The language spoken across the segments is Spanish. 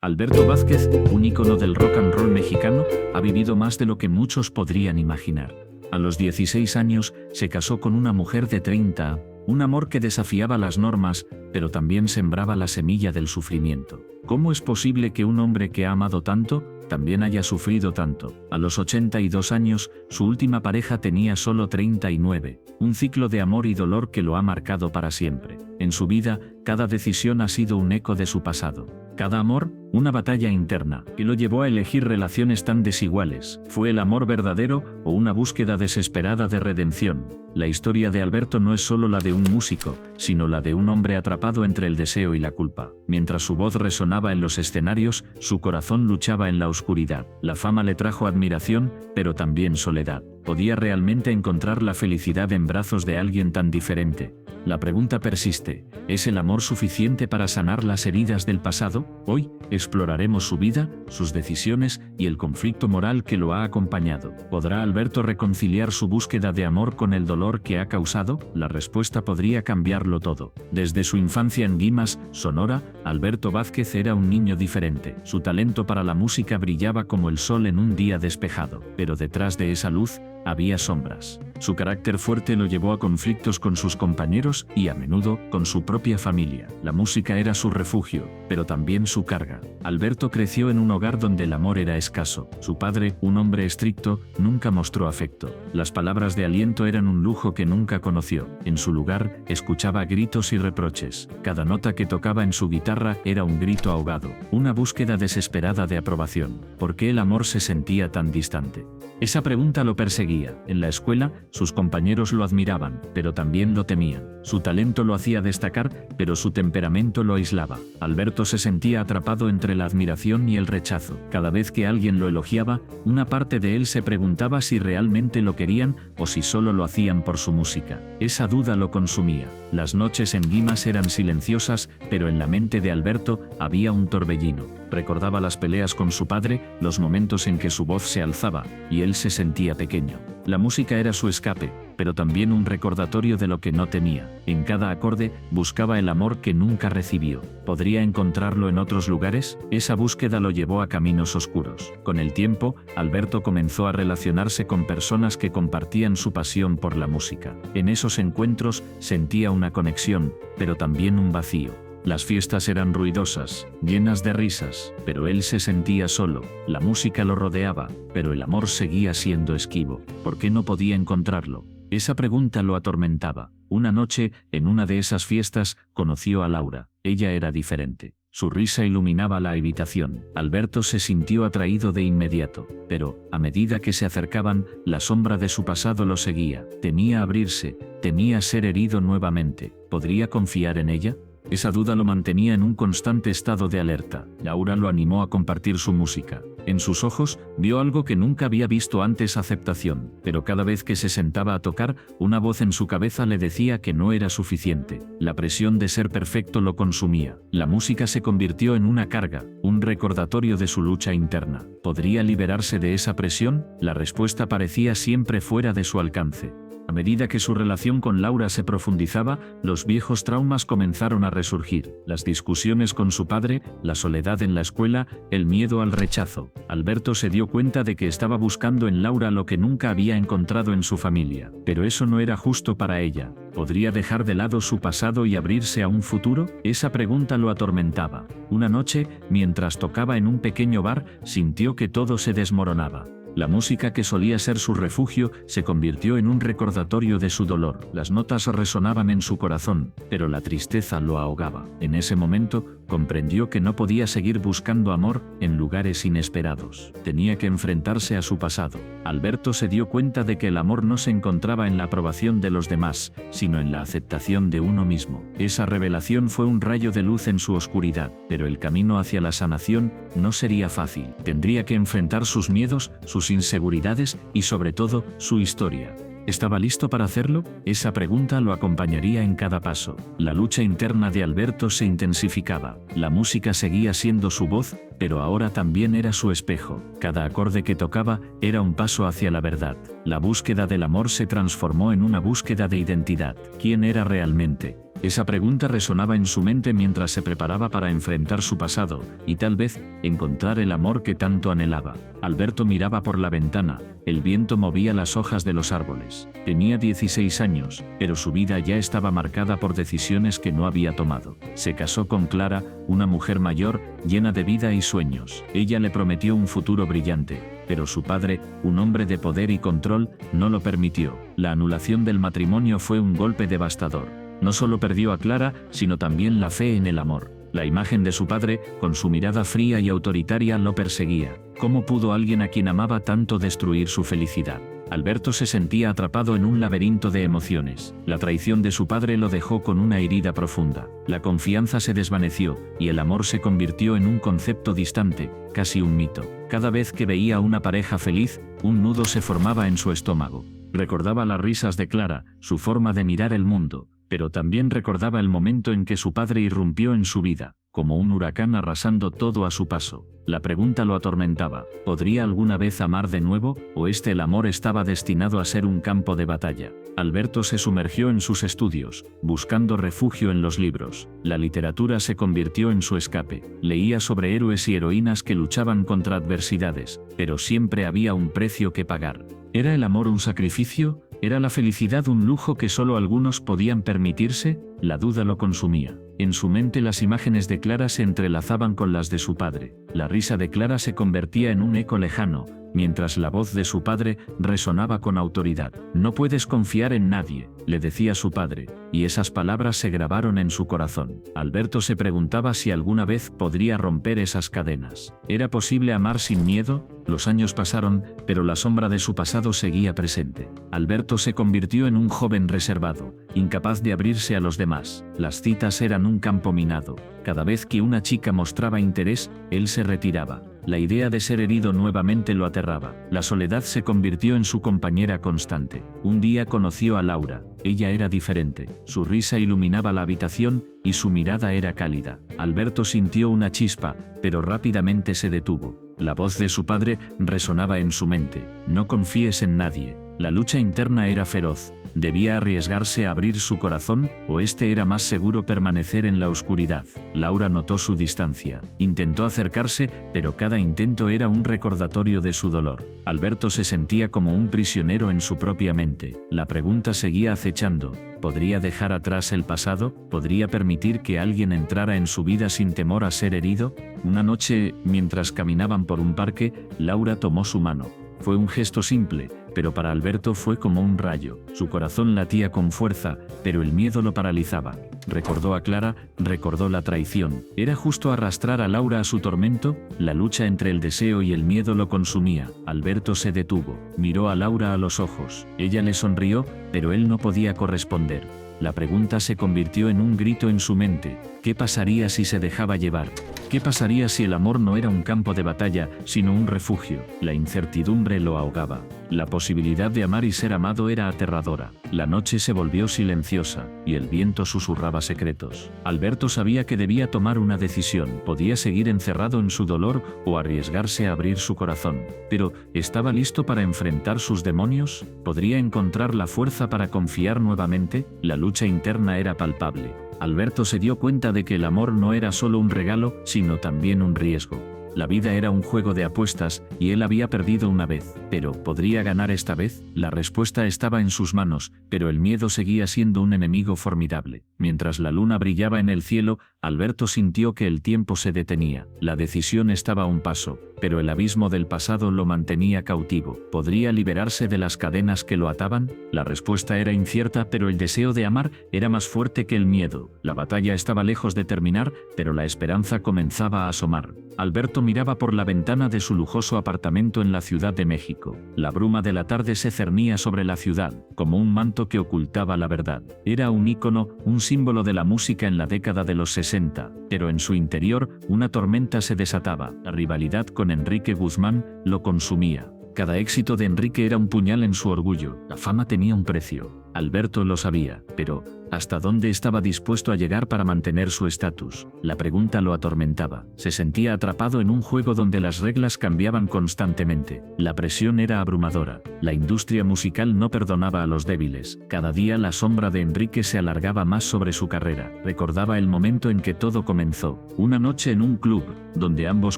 Alberto Vázquez, un ícono del rock and roll mexicano, ha vivido más de lo que muchos podrían imaginar. A los 16 años, se casó con una mujer de 30, un amor que desafiaba las normas, pero también sembraba la semilla del sufrimiento. ¿Cómo es posible que un hombre que ha amado tanto, también haya sufrido tanto? A los 82 años, su última pareja tenía solo 39, un ciclo de amor y dolor que lo ha marcado para siempre. En su vida, cada decisión ha sido un eco de su pasado. Cada amor, una batalla interna, que lo llevó a elegir relaciones tan desiguales. ¿Fue el amor verdadero o una búsqueda desesperada de redención? La historia de Alberto no es solo la de un músico, sino la de un hombre atrapado entre el deseo y la culpa. Mientras su voz resonaba en los escenarios, su corazón luchaba en la oscuridad. La fama le trajo admiración, pero también soledad. ¿Podía realmente encontrar la felicidad en brazos de alguien tan diferente? La pregunta persiste, ¿es el amor suficiente para sanar las heridas del pasado? Hoy, exploraremos su vida, sus decisiones y el conflicto moral que lo ha acompañado. ¿Podrá Alberto reconciliar su búsqueda de amor con el dolor que ha causado? La respuesta podría cambiarlo todo. Desde su infancia en Guimas, Sonora, Alberto Vázquez era un niño diferente. Su talento para la música brillaba como el sol en un día despejado, pero detrás de esa luz, había sombras. Su carácter fuerte lo llevó a conflictos con sus compañeros y a menudo con su propia familia. La música era su refugio, pero también su carga. Alberto creció en un hogar donde el amor era escaso. Su padre, un hombre estricto, nunca mostró afecto. Las palabras de aliento eran un lujo que nunca conoció. En su lugar, escuchaba gritos y reproches. Cada nota que tocaba en su guitarra era un grito ahogado, una búsqueda desesperada de aprobación. ¿Por qué el amor se sentía tan distante? Esa pregunta lo perseguía. En la escuela, sus compañeros lo admiraban, pero también lo temían. Su talento lo hacía destacar, pero su temperamento lo aislaba. Alberto se sentía atrapado entre la admiración y el rechazo. Cada vez que alguien lo elogiaba, una parte de él se preguntaba si realmente lo querían o si solo lo hacían por su música. Esa duda lo consumía. Las noches en Guimas eran silenciosas, pero en la mente de Alberto había un torbellino. Recordaba las peleas con su padre, los momentos en que su voz se alzaba, y él se sentía pequeño. La música era su escape, pero también un recordatorio de lo que no tenía. En cada acorde, buscaba el amor que nunca recibió. ¿Podría encontrarlo en otros lugares? Esa búsqueda lo llevó a caminos oscuros. Con el tiempo, Alberto comenzó a relacionarse con personas que compartían su pasión por la música. En esos encuentros, sentía una conexión, pero también un vacío. Las fiestas eran ruidosas, llenas de risas, pero él se sentía solo. La música lo rodeaba, pero el amor seguía siendo esquivo. ¿Por qué no podía encontrarlo? Esa pregunta lo atormentaba. Una noche, en una de esas fiestas, conoció a Laura. Ella era diferente. Su risa iluminaba la habitación. Alberto se sintió atraído de inmediato, pero, a medida que se acercaban, la sombra de su pasado lo seguía. Temía abrirse, temía ser herido nuevamente. ¿Podría confiar en ella? Esa duda lo mantenía en un constante estado de alerta. Laura lo animó a compartir su música. En sus ojos, vio algo que nunca había visto antes: aceptación. Pero cada vez que se sentaba a tocar, una voz en su cabeza le decía que no era suficiente. La presión de ser perfecto lo consumía. La música se convirtió en una carga, un recordatorio de su lucha interna. ¿Podría liberarse de esa presión? La respuesta parecía siempre fuera de su alcance. A medida que su relación con Laura se profundizaba, los viejos traumas comenzaron a resurgir. Las discusiones con su padre, la soledad en la escuela, el miedo al rechazo. Alberto se dio cuenta de que estaba buscando en Laura lo que nunca había encontrado en su familia. Pero eso no era justo para ella. ¿Podría dejar de lado su pasado y abrirse a un futuro? Esa pregunta lo atormentaba. Una noche, mientras tocaba en un pequeño bar, sintió que todo se desmoronaba. La música que solía ser su refugio se convirtió en un recordatorio de su dolor. Las notas resonaban en su corazón, pero la tristeza lo ahogaba. En ese momento, comprendió que no podía seguir buscando amor en lugares inesperados. Tenía que enfrentarse a su pasado. Alberto se dio cuenta de que el amor no se encontraba en la aprobación de los demás, sino en la aceptación de uno mismo. Esa revelación fue un rayo de luz en su oscuridad, pero el camino hacia la sanación no sería fácil. Tendría que enfrentar sus miedos, sus inseguridades y sobre todo, su historia. ¿Estaba listo para hacerlo? Esa pregunta lo acompañaría en cada paso. La lucha interna de Alberto se intensificaba. La música seguía siendo su voz, pero ahora también era su espejo. Cada acorde que tocaba era un paso hacia la verdad. La búsqueda del amor se transformó en una búsqueda de identidad. ¿Quién era realmente? Esa pregunta resonaba en su mente mientras se preparaba para enfrentar su pasado, y tal vez, encontrar el amor que tanto anhelaba. Alberto miraba por la ventana, el viento movía las hojas de los árboles. Tenía 16 años, pero su vida ya estaba marcada por decisiones que no había tomado. Se casó con Clara, una mujer mayor, llena de vida y sueños. Ella le prometió un futuro brillante, pero su padre, un hombre de poder y control, no lo permitió. La anulación del matrimonio fue un golpe devastador. No solo perdió a Clara, sino también la fe en el amor. La imagen de su padre, con su mirada fría y autoritaria, lo perseguía. ¿Cómo pudo alguien a quien amaba tanto destruir su felicidad? Alberto se sentía atrapado en un laberinto de emociones. La traición de su padre lo dejó con una herida profunda. La confianza se desvaneció, y el amor se convirtió en un concepto distante, casi un mito. Cada vez que veía a una pareja feliz, un nudo se formaba en su estómago. Recordaba las risas de Clara, su forma de mirar el mundo, pero también recordaba el momento en que su padre irrumpió en su vida, como un huracán arrasando todo a su paso. La pregunta lo atormentaba: ¿podría alguna vez amar de nuevo, o el amor estaba destinado a ser un campo de batalla? Alberto se sumergió en sus estudios, buscando refugio en los libros. La literatura se convirtió en su escape. Leía sobre héroes y heroínas que luchaban contra adversidades, pero siempre había un precio que pagar. ¿Era el amor un sacrificio? ¿Era la felicidad un lujo que solo algunos podían permitirse? La duda lo consumía. En su mente las imágenes de Clara se entrelazaban con las de su padre. La risa de Clara se convertía en un eco lejano, mientras la voz de su padre resonaba con autoridad. No puedes confiar en nadie, le decía su padre, y esas palabras se grabaron en su corazón. Alberto se preguntaba si alguna vez podría romper esas cadenas. ¿Era posible amar sin miedo? Los años pasaron, pero la sombra de su pasado seguía presente. Alberto se convirtió en un joven reservado, incapaz de abrirse a los demás. Las citas eran un campo minado. Cada vez que una chica mostraba interés, él se retiraba. La idea de ser herido nuevamente lo aterraba. La soledad se convirtió en su compañera constante. Un día conoció a Laura. Ella era diferente. Su risa iluminaba la habitación, y su mirada era cálida. Alberto sintió una chispa, pero rápidamente se detuvo. La voz de su padre resonaba en su mente: no confíes en nadie. La lucha interna era feroz. ¿Debía arriesgarse a abrir su corazón, o era más seguro permanecer en la oscuridad? Laura notó su distancia. Intentó acercarse, pero cada intento era un recordatorio de su dolor. Alberto se sentía como un prisionero en su propia mente. La pregunta seguía acechando: ¿podría dejar atrás el pasado? ¿Podría permitir que alguien entrara en su vida sin temor a ser herido? Una noche, mientras caminaban por un parque, Laura tomó su mano. Fue un gesto simple, pero para Alberto fue como un rayo. Su corazón latía con fuerza, pero el miedo lo paralizaba. Recordó a Clara, recordó la traición. ¿Era justo arrastrar a Laura a su tormento? La lucha entre el deseo y el miedo lo consumía. Alberto se detuvo. Miró a Laura a los ojos. Ella le sonrió, pero él no podía corresponder. La pregunta se convirtió en un grito en su mente: ¿qué pasaría si se dejaba llevar? ¿Qué pasaría si el amor no era un campo de batalla, sino un refugio? La incertidumbre lo ahogaba. La posibilidad de amar y ser amado era aterradora. La noche se volvió silenciosa, y el viento susurraba secretos. Alberto sabía que debía tomar una decisión. Podía seguir encerrado en su dolor, o arriesgarse a abrir su corazón. Pero, ¿estaba listo para enfrentar sus demonios? ¿Podría encontrar la fuerza para confiar nuevamente? La lucha interna era palpable. Alberto se dio cuenta de que el amor no era solo un regalo, sino también un riesgo. La vida era un juego de apuestas, y él había perdido una vez. ¿Pero podría ganar esta vez? La respuesta estaba en sus manos, pero el miedo seguía siendo un enemigo formidable. Mientras la luna brillaba en el cielo, Alberto sintió que el tiempo se detenía. La decisión estaba a un paso, pero el abismo del pasado lo mantenía cautivo. ¿Podría liberarse de las cadenas que lo ataban? La respuesta era incierta, pero el deseo de amar era más fuerte que el miedo. La batalla estaba lejos de terminar, pero la esperanza comenzaba a asomar. Alberto miraba por la ventana de su lujoso apartamento en la Ciudad de México. La bruma de la tarde se cernía sobre la ciudad, como un manto que ocultaba la verdad. Era un ícono, un símbolo de la música en la década de los 60, pero en su interior, una tormenta se desataba. La rivalidad con Enrique Guzmán lo consumía. Cada éxito de Enrique era un puñal en su orgullo. La fama tenía un precio. Alberto lo sabía, pero ¿Hasta dónde estaba dispuesto a llegar para mantener su estatus? La pregunta lo atormentaba. Se sentía atrapado en un juego donde las reglas cambiaban constantemente. La presión era abrumadora. La industria musical no perdonaba a los débiles. Cada día la sombra de Enrique se alargaba más sobre su carrera. Recordaba el momento en que todo comenzó. Una noche en un club, donde ambos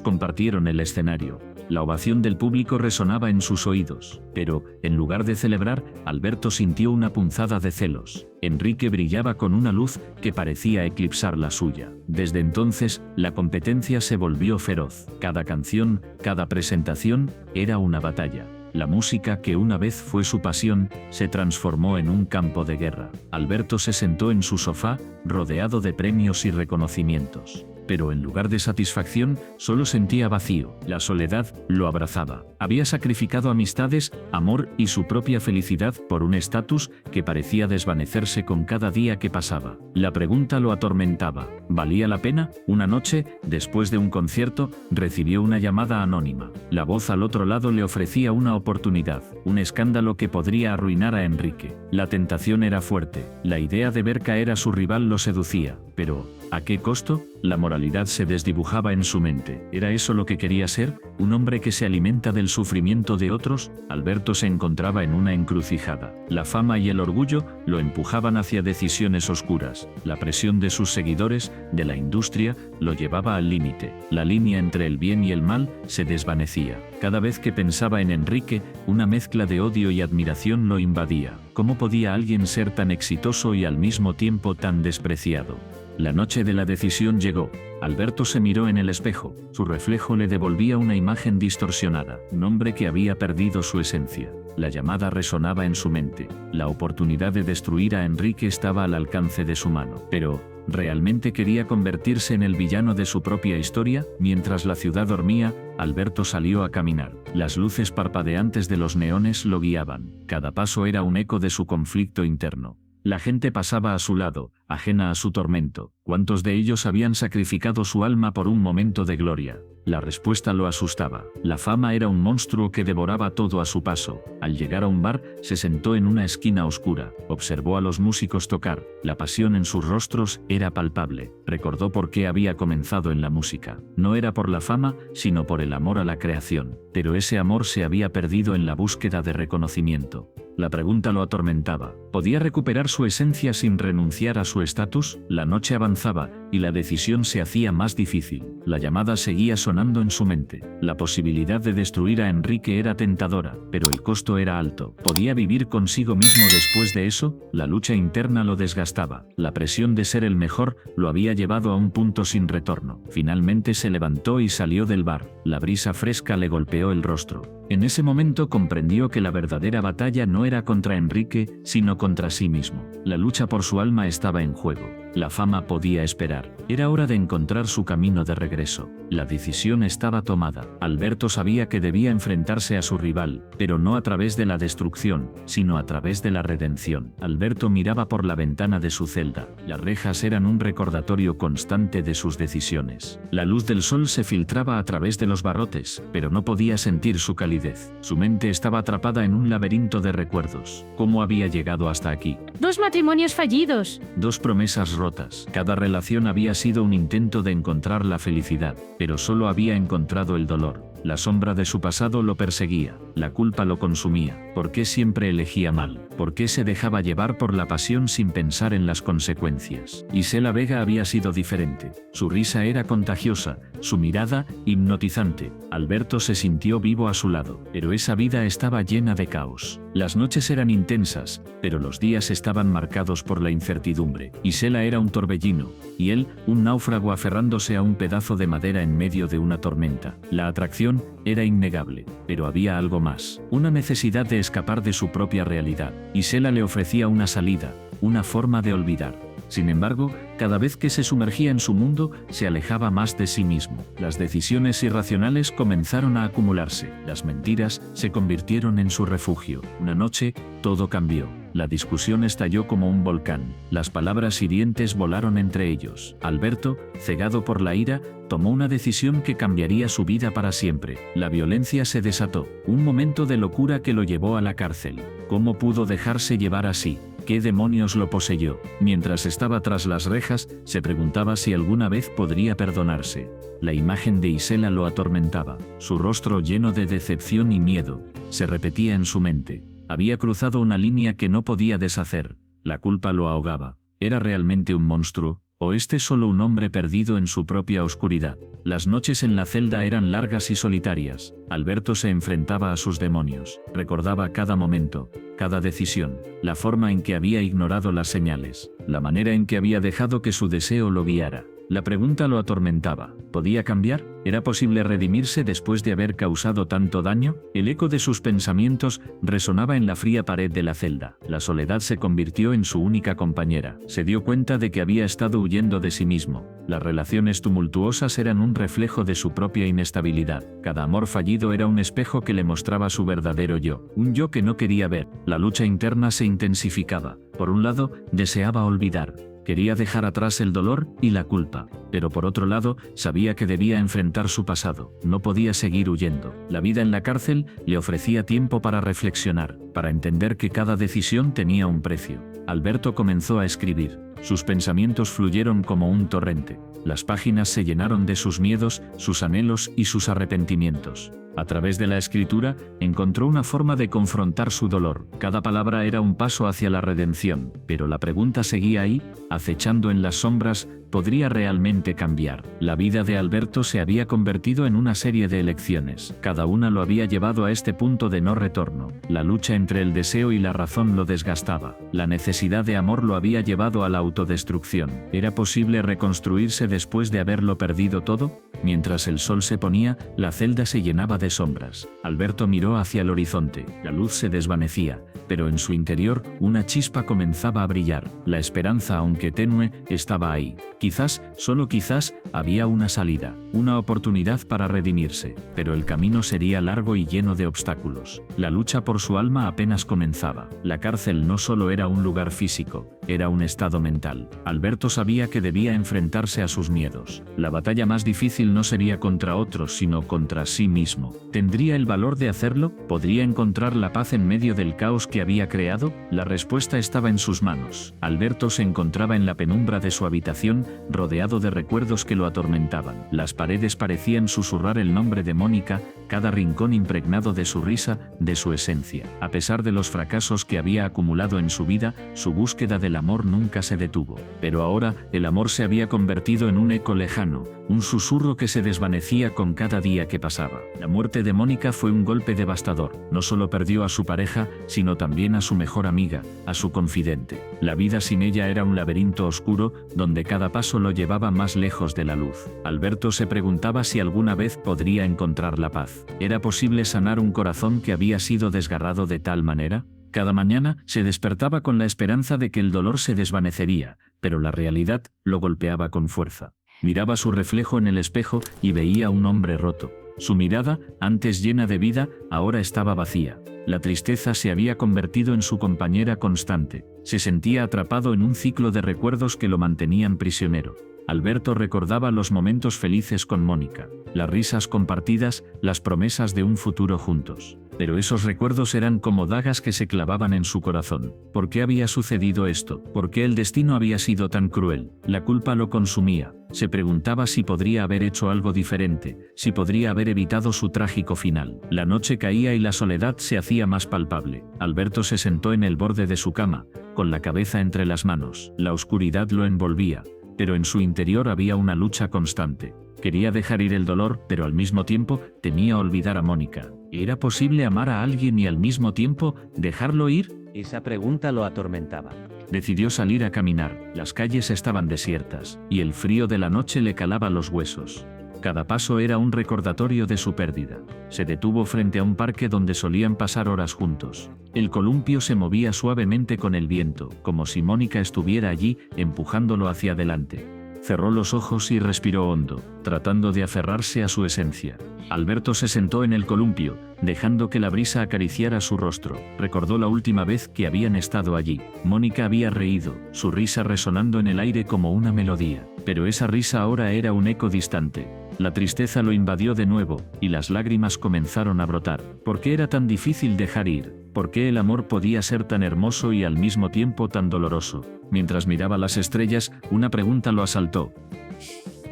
compartieron el escenario. La ovación del público resonaba en sus oídos, pero, en lugar de celebrar, Alberto sintió una punzada de celos. Enrique brillaba con una luz que parecía eclipsar la suya. Desde entonces, la competencia se volvió feroz. Cada canción, cada presentación, era una batalla. La música, que una vez fue su pasión, se transformó en un campo de guerra. Alberto se sentó en su sofá, rodeado de premios y reconocimientos. Pero en lugar de satisfacción, solo sentía vacío. La soledad lo abrazaba. Había sacrificado amistades, amor y su propia felicidad por un estatus que parecía desvanecerse con cada día que pasaba. La pregunta lo atormentaba. ¿Valía la pena? Una noche, después de un concierto, recibió una llamada anónima. La voz al otro lado le ofrecía una oportunidad, un escándalo que podría arruinar a Enrique. La tentación era fuerte. La idea de ver caer a su rival lo seducía. Pero, ¿a qué costo? La moralidad se desdibujaba en su mente. ¿Era eso lo que quería ser? ¿Un hombre que se alimenta del sufrimiento de otros? Alberto se encontraba en una encrucijada. La fama y el orgullo lo empujaban hacia decisiones oscuras. La presión de sus seguidores, de la industria, lo llevaba al límite. La línea entre el bien y el mal se desvanecía. Cada vez que pensaba en Enrique, una mezcla de odio y admiración lo invadía. ¿Cómo podía alguien ser tan exitoso y al mismo tiempo tan despreciado? La noche de la decisión llegó. Alberto se miró en el espejo. Su reflejo le devolvía una imagen distorsionada, un hombre que había perdido su esencia. La llamada resonaba en su mente. La oportunidad de destruir a Enrique estaba al alcance de su mano. Pero, ¿realmente quería convertirse en el villano de su propia historia? Mientras la ciudad dormía, Alberto salió a caminar. Las luces parpadeantes de los neones lo guiaban. Cada paso era un eco de su conflicto interno. La gente pasaba a su lado, ajena a su tormento. ¿Cuántos de ellos habían sacrificado su alma por un momento de gloria? La respuesta lo asustaba. La fama era un monstruo que devoraba todo a su paso. Al llegar a un bar, se sentó en una esquina oscura. Observó a los músicos tocar. La pasión en sus rostros era palpable. Recordó por qué había comenzado en la música. No era por la fama, sino por el amor a la creación. Pero ese amor se había perdido en la búsqueda de reconocimiento. La pregunta lo atormentaba. ¿Podía recuperar su esencia sin renunciar a su estatus? La noche avanzaba, y la decisión se hacía más difícil. La llamada seguía sonando en su mente. La posibilidad de destruir a Enrique era tentadora, pero el costo era alto. ¿Podía vivir consigo mismo después de eso? La lucha interna lo desgastaba. La presión de ser el mejor lo había llevado a un punto sin retorno. Finalmente se levantó y salió del bar. La brisa fresca le golpeó el rostro. En ese momento comprendió que la verdadera batalla no era contra Enrique, sino contra sí mismo. La lucha por su alma estaba en juego. La fama podía esperar. Era hora de encontrar su camino de regreso. La decisión estaba tomada. Alberto sabía que debía enfrentarse a su rival, pero no a través de la destrucción, sino a través de la redención. Alberto miraba por la ventana de su celda. Las rejas eran un recordatorio constante de sus decisiones. La luz del sol se filtraba a través de los barrotes, pero no podía sentir su calidez. Su mente estaba atrapada en un laberinto de recuerdos. ¿Cómo había llegado hasta aquí? 2 matrimonios fallidos. 2 promesas rotas. Cada relación había sido un intento de encontrar la felicidad, pero solo había encontrado el dolor. La sombra de su pasado lo perseguía, la culpa lo consumía. ¿Por qué siempre elegía mal? ¿Por qué se dejaba llevar por la pasión sin pensar en las consecuencias? Isela Vega había sido diferente. Su risa era contagiosa, su mirada hipnotizante. Alberto se sintió vivo a su lado, pero esa vida estaba llena de caos. Las noches eran intensas, pero los días estaban marcados por la incertidumbre. Isela era un torbellino, y él, un náufrago aferrándose a un pedazo de madera en medio de una tormenta. La atracción era innegable, pero había algo más, una necesidad de escapar de su propia realidad. Isela le ofrecía una salida, una forma de olvidar. Sin embargo, cada vez que se sumergía en su mundo, se alejaba más de sí mismo. Las decisiones irracionales comenzaron a acumularse. Las mentiras se convirtieron en su refugio. Una noche, todo cambió. La discusión estalló como un volcán. Las palabras hirientes volaron entre ellos. Alberto, cegado por la ira, tomó una decisión que cambiaría su vida para siempre. La violencia se desató. Un momento de locura que lo llevó a la cárcel. ¿Cómo pudo dejarse llevar así? ¿Qué demonios lo poseyó? Mientras estaba tras las rejas, se preguntaba si alguna vez podría perdonarse. La imagen de Isela lo atormentaba, su rostro lleno de decepción y miedo. Se repetía en su mente. Había cruzado una línea que no podía deshacer. La culpa lo ahogaba. ¿Era realmente un monstruo? ¿O solo un hombre perdido en su propia oscuridad? Las noches en la celda eran largas y solitarias. Alberto se enfrentaba a sus demonios. Recordaba cada momento, cada decisión, la forma en que había ignorado las señales, la manera en que había dejado que su deseo lo guiara. La pregunta lo atormentaba. ¿Podía cambiar? ¿Era posible redimirse después de haber causado tanto daño? El eco de sus pensamientos resonaba en la fría pared de la celda. La soledad se convirtió en su única compañera. Se dio cuenta de que había estado huyendo de sí mismo. Las relaciones tumultuosas eran un reflejo de su propia inestabilidad. Cada amor fallido era un espejo que le mostraba su verdadero yo. Un yo que no quería ver. La lucha interna se intensificaba. Por un lado, deseaba olvidar. Quería dejar atrás el dolor y la culpa, pero por otro lado, sabía que debía enfrentar su pasado. No podía seguir huyendo. La vida en la cárcel le ofrecía tiempo para reflexionar, para entender que cada decisión tenía un precio. Alberto comenzó a escribir. Sus pensamientos fluyeron como un torrente. Las páginas se llenaron de sus miedos, sus anhelos y sus arrepentimientos. A través de la escritura, encontró una forma de confrontar su dolor. Cada palabra era un paso hacia la redención, pero la pregunta seguía ahí, acechando en las sombras. ¿Podría realmente cambiar? La vida de Alberto se había convertido en una serie de elecciones. Cada una lo había llevado a este punto de no retorno. La lucha entre el deseo y la razón lo desgastaba. La necesidad de amor lo había llevado a la autodestrucción. ¿Era posible reconstruirse después de haberlo perdido todo? Mientras el sol se ponía, la celda se llenaba de sombras. Alberto miró hacia el horizonte. La luz se desvanecía, pero en su interior, una chispa comenzaba a brillar. La esperanza, aunque tenue, estaba ahí. Quizás, solo quizás, había una salida, una oportunidad para redimirse, pero el camino sería largo y lleno de obstáculos. La lucha por su alma apenas comenzaba. La cárcel no solo era un lugar físico, era un estado mental. Alberto sabía que debía enfrentarse a sus miedos. La batalla más difícil no sería contra otros, sino contra sí mismo. ¿Tendría el valor de hacerlo? ¿Podría encontrar la paz en medio del caos que había creado? La respuesta estaba en sus manos. Alberto se encontraba en la penumbra de su habitación, rodeado de recuerdos que lo atormentaban. Las paredes parecían susurrar el nombre de Mónica, cada rincón impregnado de su risa, de su esencia. A pesar de los fracasos que había acumulado en su vida, su búsqueda del amor nunca se detuvo. Pero ahora, el amor se había convertido en un eco lejano, un susurro que se desvanecía con cada día que pasaba. La muerte de Mónica fue un golpe devastador. No solo perdió a su pareja, sino también a su mejor amiga, a su confidente. La vida sin ella era un laberinto oscuro, donde cada paso lo llevaba más lejos de la luz. Alberto se preguntaba si alguna vez podría encontrar la paz. ¿Era posible sanar un corazón que había sido desgarrado de tal manera? Cada mañana se despertaba con la esperanza de que el dolor se desvanecería, pero la realidad lo golpeaba con fuerza. Miraba su reflejo en el espejo y veía a un hombre roto. Su mirada, antes llena de vida, ahora estaba vacía. La tristeza se había convertido en su compañera constante. Se sentía atrapado en un ciclo de recuerdos que lo mantenían prisionero. Alberto recordaba los momentos felices con Mónica, las risas compartidas, las promesas de un futuro juntos. Pero esos recuerdos eran como dagas que se clavaban en su corazón. ¿Por qué había sucedido esto? ¿Por qué el destino había sido tan cruel? La culpa lo consumía. Se preguntaba si podría haber hecho algo diferente, si podría haber evitado su trágico final. La noche caía y la soledad se hacía más palpable. Alberto se sentó en el borde de su cama, con la cabeza entre las manos. La oscuridad lo envolvía, pero en su interior había una lucha constante. Quería dejar ir el dolor, pero al mismo tiempo temía olvidar a Mónica. ¿Era posible amar a alguien y al mismo tiempo dejarlo ir? Esa pregunta lo atormentaba. Decidió salir a caminar. Las calles estaban desiertas, y el frío de la noche le calaba los huesos. Cada paso era un recordatorio de su pérdida. Se detuvo frente a un parque donde solían pasar horas juntos. El columpio se movía suavemente con el viento, como si Mónica estuviera allí, empujándolo hacia adelante. Cerró los ojos y respiró hondo, tratando de aferrarse a su esencia. Alberto se sentó en el columpio, dejando que la brisa acariciara su rostro. Recordó la última vez que habían estado allí. Mónica había reído, su risa resonando en el aire como una melodía. Pero esa risa ahora era un eco distante. La tristeza lo invadió de nuevo, y las lágrimas comenzaron a brotar. ¿Por qué era tan difícil dejar ir? ¿Por qué el amor podía ser tan hermoso y al mismo tiempo tan doloroso? Mientras miraba las estrellas, una pregunta lo asaltó.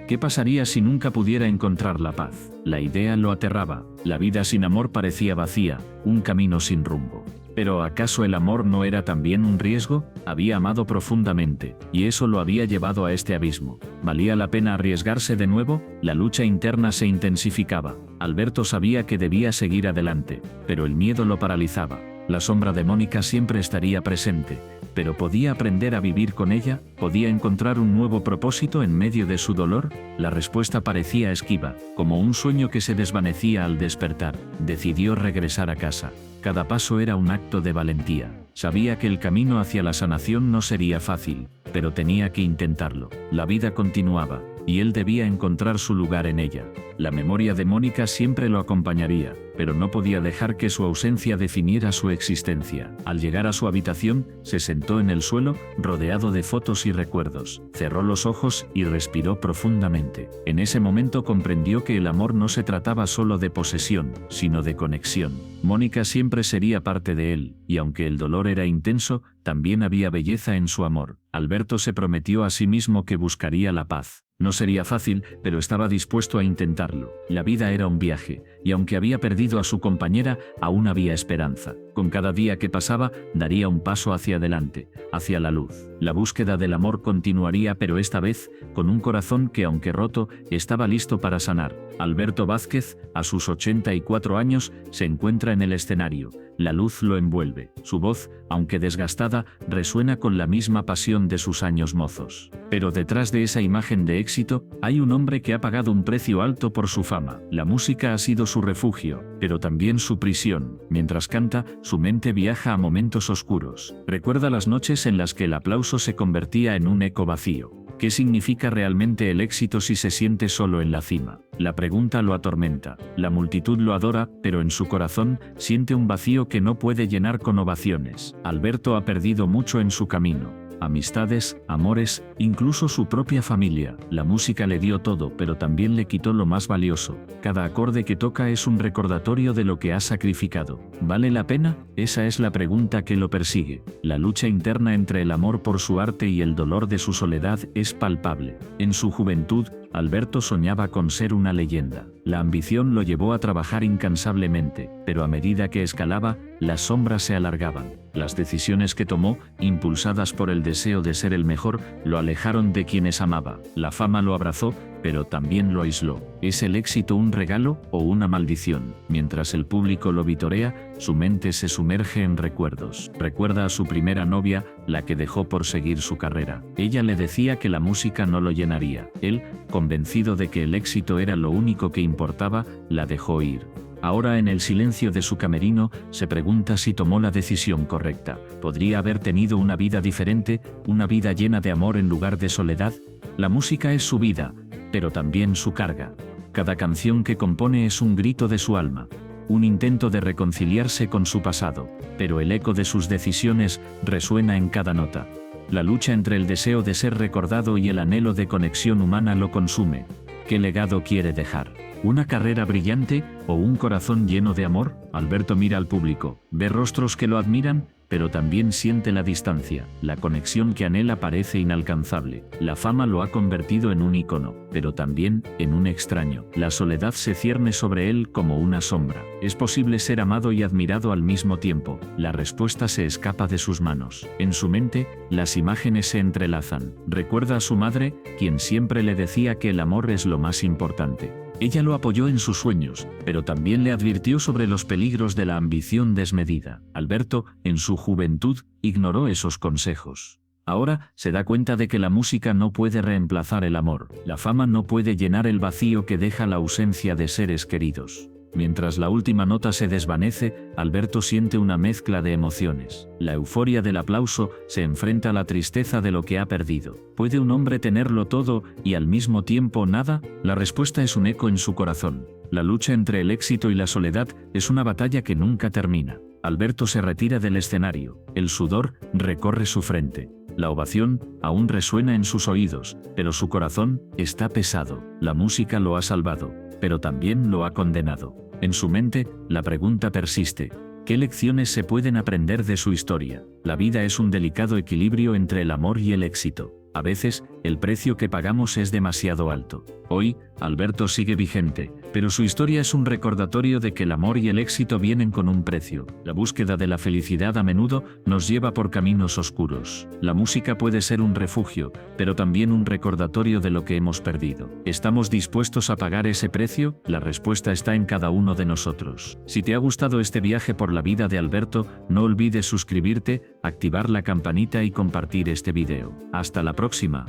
¿Qué pasaría si nunca pudiera encontrar la paz? La idea lo aterraba. La vida sin amor parecía vacía, un camino sin rumbo. ¿Pero acaso el amor no era también un riesgo? Había amado profundamente, y eso lo había llevado a este abismo. ¿Valía la pena arriesgarse de nuevo? La lucha interna se intensificaba. Alberto sabía que debía seguir adelante, pero el miedo lo paralizaba. La sombra de Mónica siempre estaría presente, pero ¿podía aprender a vivir con ella? ¿Podía encontrar un nuevo propósito en medio de su dolor? La respuesta parecía esquiva, como un sueño que se desvanecía al despertar. Decidió regresar a casa. Cada paso era un acto de valentía. Sabía que el camino hacia la sanación no sería fácil, pero tenía que intentarlo. La vida continuaba, y él debía encontrar su lugar en ella. La memoria de Mónica siempre lo acompañaría, pero no podía dejar que su ausencia definiera su existencia. Al llegar a su habitación, se sentó en el suelo, rodeado de fotos y recuerdos. Cerró los ojos y respiró profundamente. En ese momento comprendió que el amor no se trataba solo de posesión, sino de conexión. Mónica siempre sería parte de él, y aunque el dolor era intenso, también había belleza en su amor. Alberto se prometió a sí mismo que buscaría la paz. No sería fácil, pero estaba dispuesto a intentarlo. La vida era un viaje, y aunque había perdido a su compañera, aún había esperanza. Con cada día que pasaba, daría un paso hacia adelante, hacia la luz. La búsqueda del amor continuaría, pero esta vez, con un corazón que, aunque roto, estaba listo para sanar. Alberto Vázquez, a sus 84 años, se encuentra en el escenario. La luz lo envuelve. Su voz, aunque desgastada, resuena con la misma pasión de sus años mozos. Pero detrás de esa imagen de éxito, hay un hombre que ha pagado un precio alto por su fama. La música ha sido su refugio, pero también su prisión. Mientras canta, su mente viaja a momentos oscuros. Recuerda las noches en las que el aplauso se convertía en un eco vacío. ¿Qué significa realmente el éxito si se siente solo en la cima? La pregunta lo atormenta. La multitud lo adora, pero en su corazón siente un vacío que no puede llenar con ovaciones. Alberto ha perdido mucho en su camino. Amistades, amores, incluso su propia familia. La música le dio todo, pero también le quitó lo más valioso. Cada acorde que toca es un recordatorio de lo que ha sacrificado. ¿Vale la pena? Esa es la pregunta que lo persigue. La lucha interna entre el amor por su arte y el dolor de su soledad es palpable. En su juventud, Alberto soñaba con ser una leyenda. La ambición lo llevó a trabajar incansablemente, pero a medida que escalaba, las sombras se alargaban. Las decisiones que tomó, impulsadas por el deseo de ser el mejor, lo alejaron de quienes amaba. La fama lo abrazó, pero también lo aisló. ¿Es el éxito un regalo o una maldición? Mientras el público lo vitorea, su mente se sumerge en recuerdos. Recuerda a su primera novia, la que dejó por seguir su carrera. Ella le decía que la música no lo llenaría. Él, convencido de que el éxito era lo único que importaba, la dejó ir. Ahora, en el silencio de su camerino, se pregunta si tomó la decisión correcta. ¿Podría haber tenido una vida diferente, una vida llena de amor en lugar de soledad? La música es su vida, pero también su carga. Cada canción que compone es un grito de su alma, un intento de reconciliarse con su pasado, pero el eco de sus decisiones resuena en cada nota. La lucha entre el deseo de ser recordado y el anhelo de conexión humana lo consume. ¿Qué legado quiere dejar? ¿Una carrera brillante o un corazón lleno de amor? Alberto mira al público, ve rostros que lo admiran, pero también siente la distancia. La conexión que anhela parece inalcanzable. La fama lo ha convertido en un ícono, pero también en un extraño. La soledad se cierne sobre él como una sombra. ¿Es posible ser amado y admirado al mismo tiempo? La respuesta se escapa de sus manos. En su mente, las imágenes se entrelazan. Recuerda a su madre, quien siempre le decía que el amor es lo más importante. Ella lo apoyó en sus sueños, pero también le advirtió sobre los peligros de la ambición desmedida. Alberto, en su juventud, ignoró esos consejos. Ahora, se da cuenta de que la música no puede reemplazar el amor. La fama no puede llenar el vacío que deja la ausencia de seres queridos. Mientras la última nota se desvanece, Alberto siente una mezcla de emociones. La euforia del aplauso se enfrenta a la tristeza de lo que ha perdido. ¿Puede un hombre tenerlo todo y al mismo tiempo nada? La respuesta es un eco en su corazón. La lucha entre el éxito y la soledad es una batalla que nunca termina. Alberto se retira del escenario. El sudor recorre su frente. La ovación aún resuena en sus oídos, pero su corazón está pesado. La música lo ha salvado, pero también lo ha condenado. En su mente, la pregunta persiste: ¿qué lecciones se pueden aprender de su historia? La vida es un delicado equilibrio entre el amor y el éxito. A veces, el precio que pagamos es demasiado alto. Hoy, Alberto sigue vigente, pero su historia es un recordatorio de que el amor y el éxito vienen con un precio. La búsqueda de la felicidad a menudo nos lleva por caminos oscuros. La música puede ser un refugio, pero también un recordatorio de lo que hemos perdido. ¿Estamos dispuestos a pagar ese precio? La respuesta está en cada uno de nosotros. Si te ha gustado este viaje por la vida de Alberto, no olvides suscribirte, activar la campanita y compartir este video. Hasta la próxima.